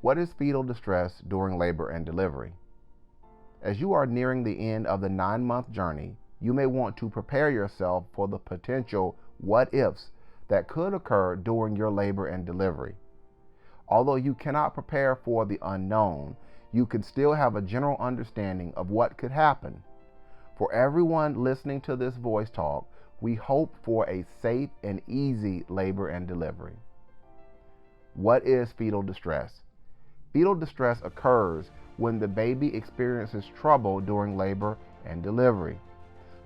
What is fetal distress during labor and delivery? As you are nearing the end of the 9-month journey, you may want to prepare yourself for the potential what-ifs that could occur during your labor and delivery. Although you cannot prepare for the unknown, you can still have a general understanding of what could happen. For everyone listening to this voice talk, we hope for a safe and easy labor and delivery. What is fetal distress? Fetal distress occurs when the baby experiences trouble during labor and delivery.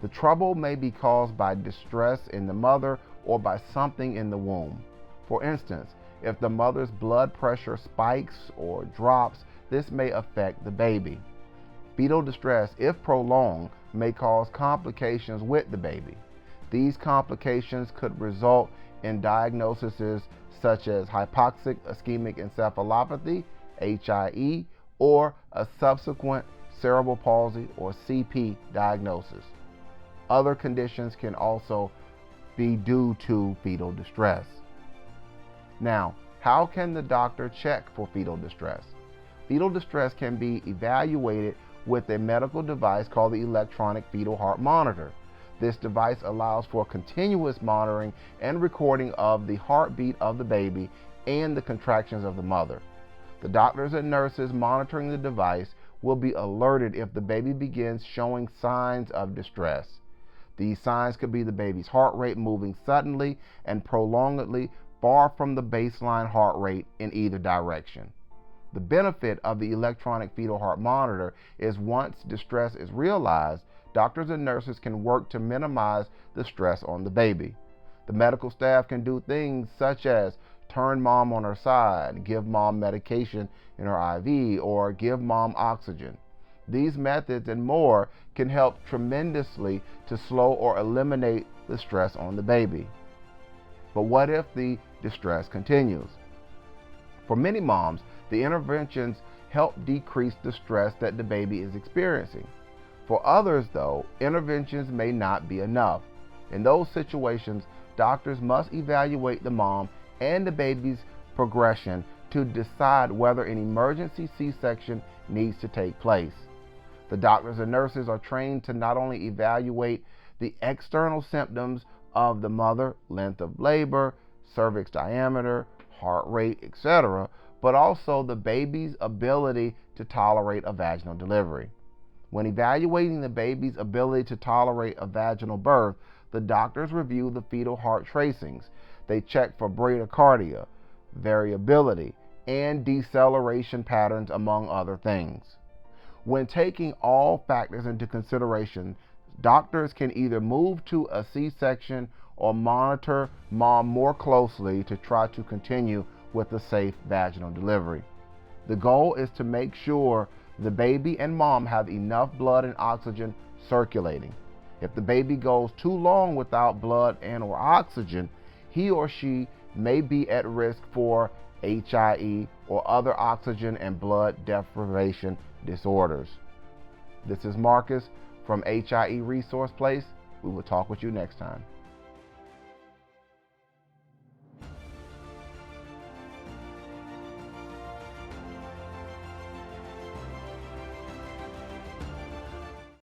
The trouble may be caused by distress in the mother or by something in the womb. For instance, if the mother's blood pressure spikes or drops, this may affect the baby. Fetal distress, if prolonged, may cause complications with the baby. These complications could result in diagnoses such as hypoxic ischemic encephalopathy, HIE, or a subsequent cerebral palsy or CP diagnosis. Other conditions can also be due to fetal distress. Now, how can the doctor check for fetal distress? Fetal distress can be evaluated with a medical device called the electronic fetal heart monitor. This device allows for continuous monitoring and recording of the heartbeat of the baby and the contractions of the mother. The doctors and nurses monitoring the device will be alerted if the baby begins showing signs of distress. These signs could be the baby's heart rate moving suddenly and prolongedly far from the baseline heart rate in either direction. The benefit of the electronic fetal heart monitor is once distress is realized, doctors and nurses can work to minimize the stress on the baby. The medical staff can do things such as turn mom on her side, give mom medication in her IV, or give mom oxygen. These methods and more can help tremendously to slow or eliminate the stress on the baby. But what if the distress continues? For many moms, the interventions help decrease the stress that the baby is experiencing. For others, though, interventions may not be enough. In those situations, doctors must evaluate the mom and the baby's progression to decide whether an emergency C-section needs to take place. The doctors and nurses are trained to not only evaluate the external symptoms of the mother, length of labor, cervix diameter, heart rate, etc., but also the baby's ability to tolerate a vaginal delivery. When evaluating the baby's ability to tolerate a vaginal birth, the doctors review the fetal heart tracings. They check for bradycardia, variability, and deceleration patterns, among other things. When taking all factors into consideration, doctors can either move to a C-section or monitor mom more closely to try to continue with a safe vaginal delivery. The goal is to make sure the baby and mom have enough blood and oxygen circulating. If the baby goes too long without blood and or oxygen, he or she may be at risk for HIE or other oxygen and blood deprivation disorders. This is Marcus from HIE Resource Place. We will talk with you next time.